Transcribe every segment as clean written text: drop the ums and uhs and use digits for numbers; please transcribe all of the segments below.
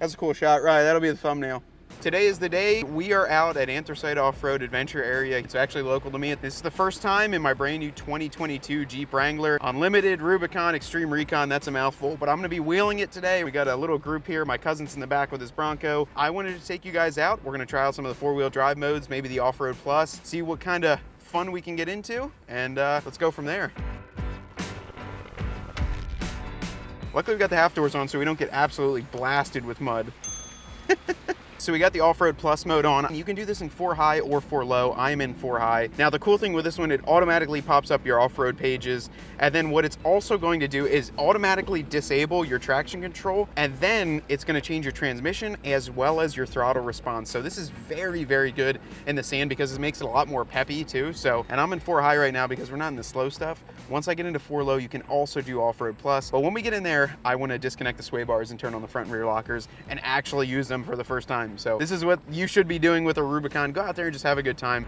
That's a cool shot, right? That'll be the thumbnail. Today is the day. We are out at Anthracite Off-Road Adventure Area. It's actually local to me. This is the first time in my brand new 2022 Jeep Wrangler Unlimited Rubicon Xtreme Recon. That's a mouthful, but I'm gonna be wheeling it today. We got a little group here. My cousin's in the back with his Bronco. I wanted to take you guys out. We're gonna try out some of the four-wheel drive modes, maybe the Off-Road Plus, see what kind of fun we can get into, and let's go from there. Luckily we got the half doors on so we don't get absolutely blasted with mud. So we got the Off-Road Plus mode on. You can do this in 4 high or 4 low. I'm in 4 high. Now the cool thing with this one, it automatically pops up your off-road pages. And then what it's also going to do is automatically disable your traction control. And then it's gonna change your transmission as well as your throttle response. So this is very, very good in the sand because it makes it a lot more peppy too. So, and I'm in 4 high right now because we're not in the slow stuff. Once I get into 4 low, you can also do Off-Road Plus. But when we get in there, I wanna disconnect the sway bars and turn on the front and rear lockers and actually use them for the first time. So this is what you should be doing with a Rubicon. Go out there and just have a good time.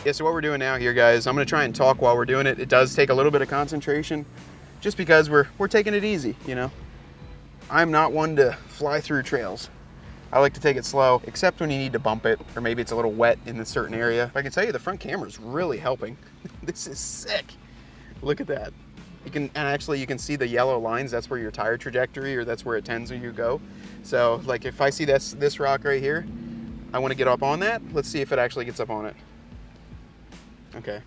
Yeah, so what we're doing now here, guys, I'm gonna try and talk while we're doing it. It does take a little bit of concentration just because we're taking it easy, you know? I'm not one to fly through trails. I like to take it slow, except when you need to bump it, or maybe it's a little wet in a certain area. If I can tell you, the front camera's really helping. This is sick. Look at that. You can, and actually you can see the yellow lines. That's where your tire trajectory, or that's where it tends when you go. So like if I see this rock right here, I want to get up on that. Let's see if it actually gets up on it. Okay.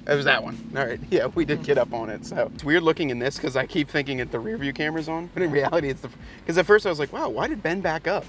It was that one. All right, yeah, we did get up on it. So it's weird looking in this because I keep thinking that the rear view camera's on, but in reality it's the, because at first I was like, wow, why did Ben back up?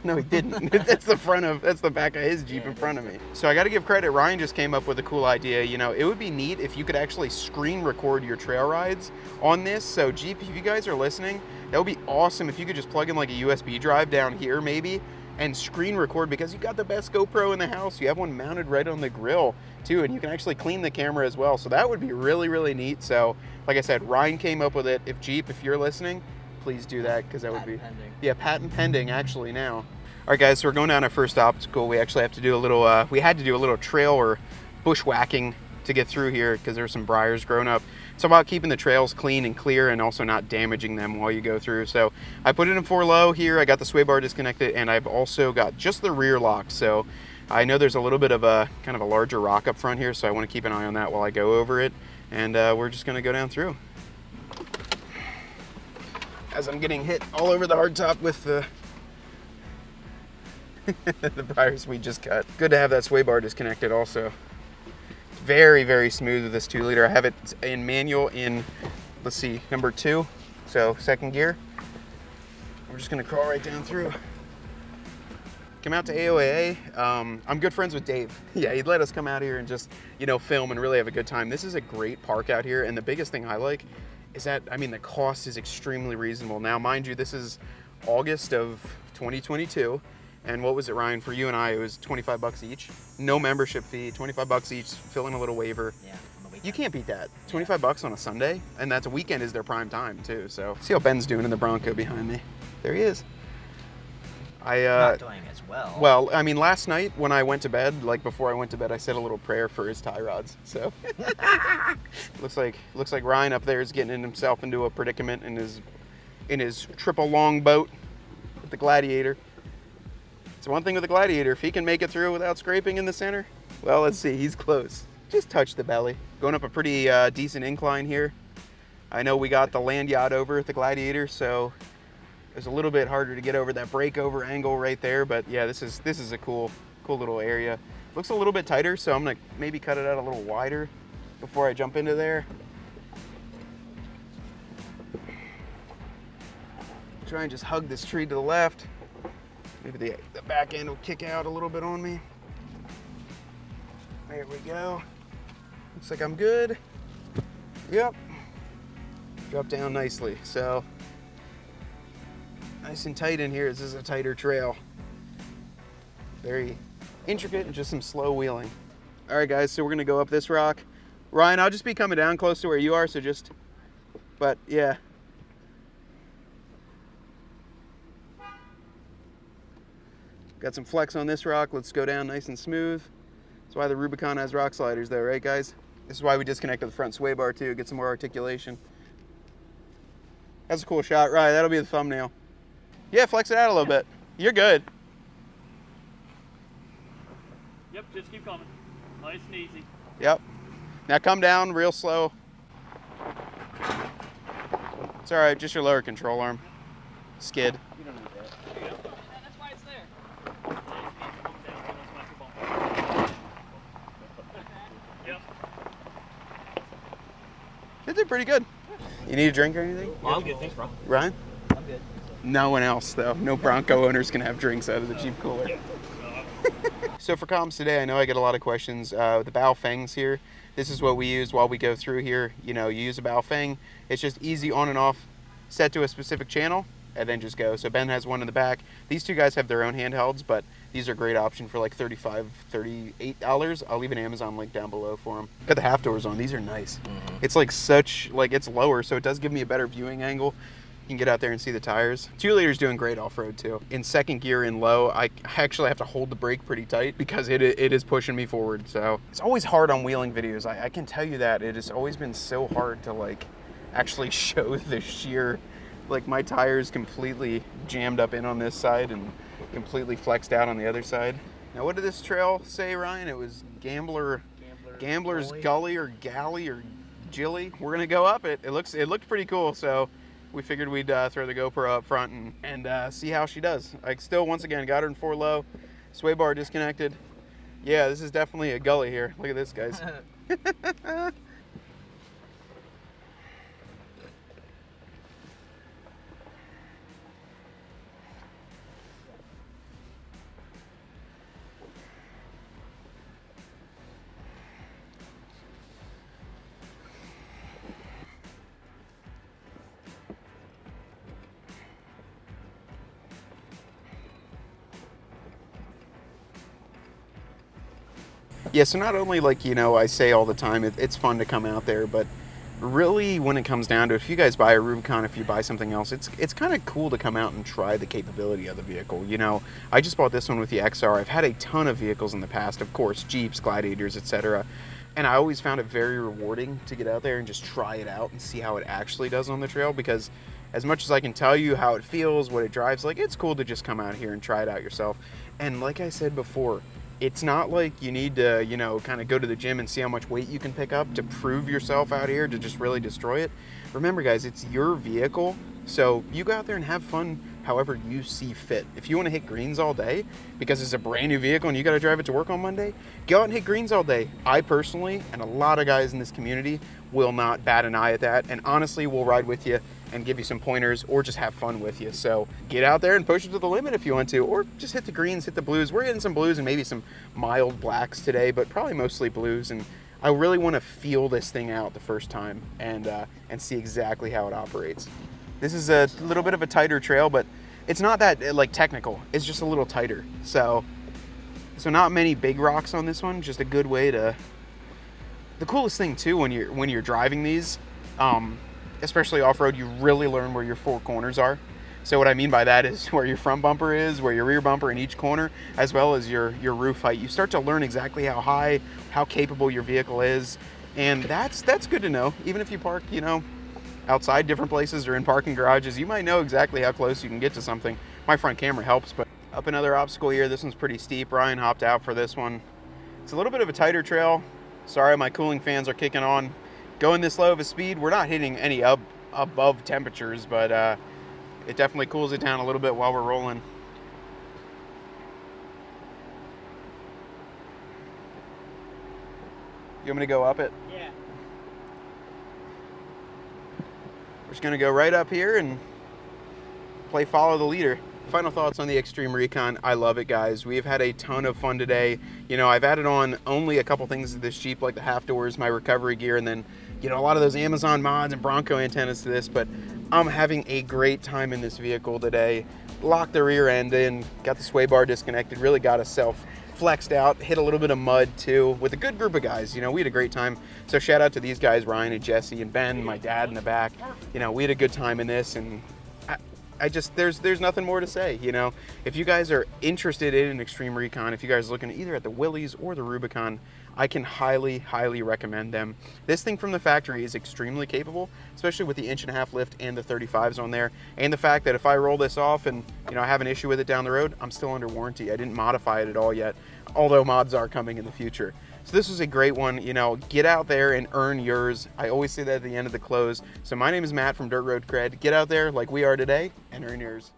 No, he didn't. That's the back of his Jeep in front of me. So I got to give credit. Ryan just came up with a cool idea. You know, it would be neat if you could actually screen record your trail rides on this. So Jeep, if you guys are listening, that would be awesome if you could just plug in like a USB drive down here maybe and screen record, because you got the best GoPro in the house. You have one mounted right on the grill too, and you can actually clean the camera as well. So that would be really, really neat. So like I said, Ryan came up with it. If Jeep, if you're listening, please do that, because that would be pending. Yeah, patent pending actually now. All right, guys, so we're going down our first obstacle. We actually have to do a little, we had to do a little trail or bushwhacking to get through here because there's some briars growing up. It's about keeping the trails clean and clear and also not damaging them while you go through. So I put it in 4 low here. I got the sway bar disconnected, and I've also got just the rear lock. So I know there's a little bit of a kind of a larger rock up front here, so I want to keep an eye on that while I go over it. And we're just gonna go down through. As I'm getting hit all over the hardtop with the the briars we just cut. Good to have that sway bar disconnected also. It's very, very smooth with this 2-liter. I have it in manual in, let's see, number 2. So 2nd gear. We're just gonna crawl right down through. Came out to AOAA. I'm good friends with Dave. Yeah, he'd let us come out here and just, you know, film and really have a good time. This is a great park out here, and the biggest thing I like is that, I mean, the cost is extremely reasonable. Now, mind you, this is August of 2022. And what was it, Ryan, for you and I? It was 25 bucks each. No membership fee, 25 bucks each, fill in a little waiver. Yeah, on the weekend. You can't beat that. 25 bucks on a Sunday, and that's a weekend is their prime time too. So see how Ben's doing in the Bronco behind me. There he is. Not doing as well. Well, I mean, last night when I went to bed, like before I went to bed, I said a little prayer for his tie rods. So looks like Ryan up there is getting himself into a predicament in his triple long boat with the Gladiator. So one thing with the Gladiator, if he can make it through without scraping in the center, well, let's see, he's close. Just touch the belly. Going up a pretty decent incline here. I know we got the land yacht over at the Gladiator, so it's a little bit harder to get over that breakover angle right there, but yeah, this is a cool little area. Looks a little bit tighter, so I'm gonna maybe cut it out a little wider before I jump into there. Try and just hug this tree to the left. Maybe the back end will kick out a little bit on me. There we go. Looks like I'm good. Yep. Drop down nicely. So, nice and tight in here. This is a tighter trail. Very intricate and just some slow wheeling. All right, guys, so we're gonna go up this rock. Ryan, I'll just be coming down close to where you are, so just, but yeah. Got some flex on this rock. Let's go down nice and smooth. That's why the Rubicon has rock sliders though, right guys? This is why we disconnected the front sway bar too, get some more articulation. That's a cool shot, right? That'll be the thumbnail. Yeah, flex it out a little bit. You're good. Yep, just keep coming. Nice and easy. Yep. Now come down real slow. It's all right, just your lower control arm. Skid. You don't need that. There you go. That's why it's there. Yep. It did pretty good. You need a drink or anything? Oh, I'm good, thanks, bro. Ryan? I'm good. No one else, though. No Bronco owners can have drinks out of the Jeep cooler. So for comms today, I know I get a lot of questions. The bow fangs here, this is what we use while we go through here. You know, you use a bow fang. It's just easy on and off, set to a specific channel, and then just go. So Ben has one in the back. These two guys have their own handhelds, but these are a great option for like $35, $38. I'll leave an Amazon link down below for them. Got the half doors on. These are nice. It's like it's lower, so it does give me a better viewing angle. You can get out there and see the tires. 2 liter's doing great off-road too. In second gear in low, I actually have to hold the brake pretty tight because it is pushing me forward. So it's always hard on wheeling videos. I can tell you that. It has always been so hard to like actually show the sheer, like my tires completely jammed up in on this side and completely flexed out on the other side. Now what did this trail say, Ryan? It was Gambler's Gully or Galley or Jilly. We're gonna go up it. It looked pretty cool, so we figured we'd throw the GoPro up front and see how she does. I still, once again, got her in 4 low, sway bar disconnected. Yeah, this is definitely a gully here. Look at this, guys. Yeah, so not only, like, you know, I say all the time, it's fun to come out there, but really when it comes down to it, if you guys buy a Rubicon, if you buy something else, it's kind of cool to come out and try the capability of the vehicle. You know, I just bought this one with the XR. I've had a ton of vehicles in the past, of course, Jeeps, Gladiators, etc. And I always found it very rewarding to get out there and just try it out and see how it actually does on the trail, because as much as I can tell you how it feels, what it drives like, it's cool to just come out here and try it out yourself. And like I said before, it's not like you need to, you know, kind of go to the gym and see how much weight you can pick up to prove yourself out here to just really destroy it. Remember, guys, it's your vehicle, so you go out there and have fun however you see fit. If you want to hit greens all day because it's a brand new vehicle and you got to drive it to work on Monday, go out and hit greens all day. I personally, and a lot of guys in this community, will not bat an eye at that, and honestly will ride with you and give you some pointers or just have fun with you. So get out there and push it to the limit if you want to, or just hit the greens, hit the blues. We're hitting some blues and maybe some mild blacks today, but probably mostly blues. And I really want to feel this thing out the first time and see exactly how it operates. This is a little bit of a tighter trail, but it's not that like technical. It's just a little tighter. So not many big rocks on this one. Just a good way to. The coolest thing too when you're driving these, especially off-road, you really learn where your 4 corners are. So what I mean by that is where your front bumper is, where your rear bumper in each corner, as well as your roof height. You start to learn exactly how high, how capable your vehicle is, and that's good to know. Even if you park, you know, outside different places or in parking garages, you might know exactly how close you can get to something. My front camera helps, but up another obstacle here. This one's pretty steep. Ryan hopped out for this one. It's a little bit of a tighter trail. Sorry, my cooling fans are kicking on. Going this low of a speed, we're not hitting any above temperatures, but it definitely cools it down a little bit while we're rolling. You want me to go up it? Yeah. We're just gonna go right up here and play follow the leader. Final thoughts on the Xtreme Recon. I love it, guys. We've had a ton of fun today. You know, I've added on only a couple things to this Jeep, like the half doors, my recovery gear, and then, you know, a lot of those Amazon mods and Bronco antennas to this, but I'm having a great time in this vehicle today. Locked the rear end in, got the sway bar disconnected, really got us flexed out, hit a little bit of mud too, with a good group of guys. You know, we had a great time. So shout out to these guys, Ryan and Jesse and Ben, my dad in the back. You know, we had a good time in this, and there's nothing more to say, you know. If you guys are interested in an Xtreme Recon, if you guys are looking either at the Willys or the Rubicon, I can highly, highly recommend them. This thing from the factory is extremely capable, especially with the 1.5" lift and the 35s on there, and the fact that if I roll this off and, you know, I have an issue with it down the road, I'm still under warranty. I didn't modify it at all yet, although mods are coming in the future. So this was a great one. You know, get out there and earn yours. I always say that at the end of the close. So my name is Matt from Dirt Road CRED. Get out there like we are today and earn yours.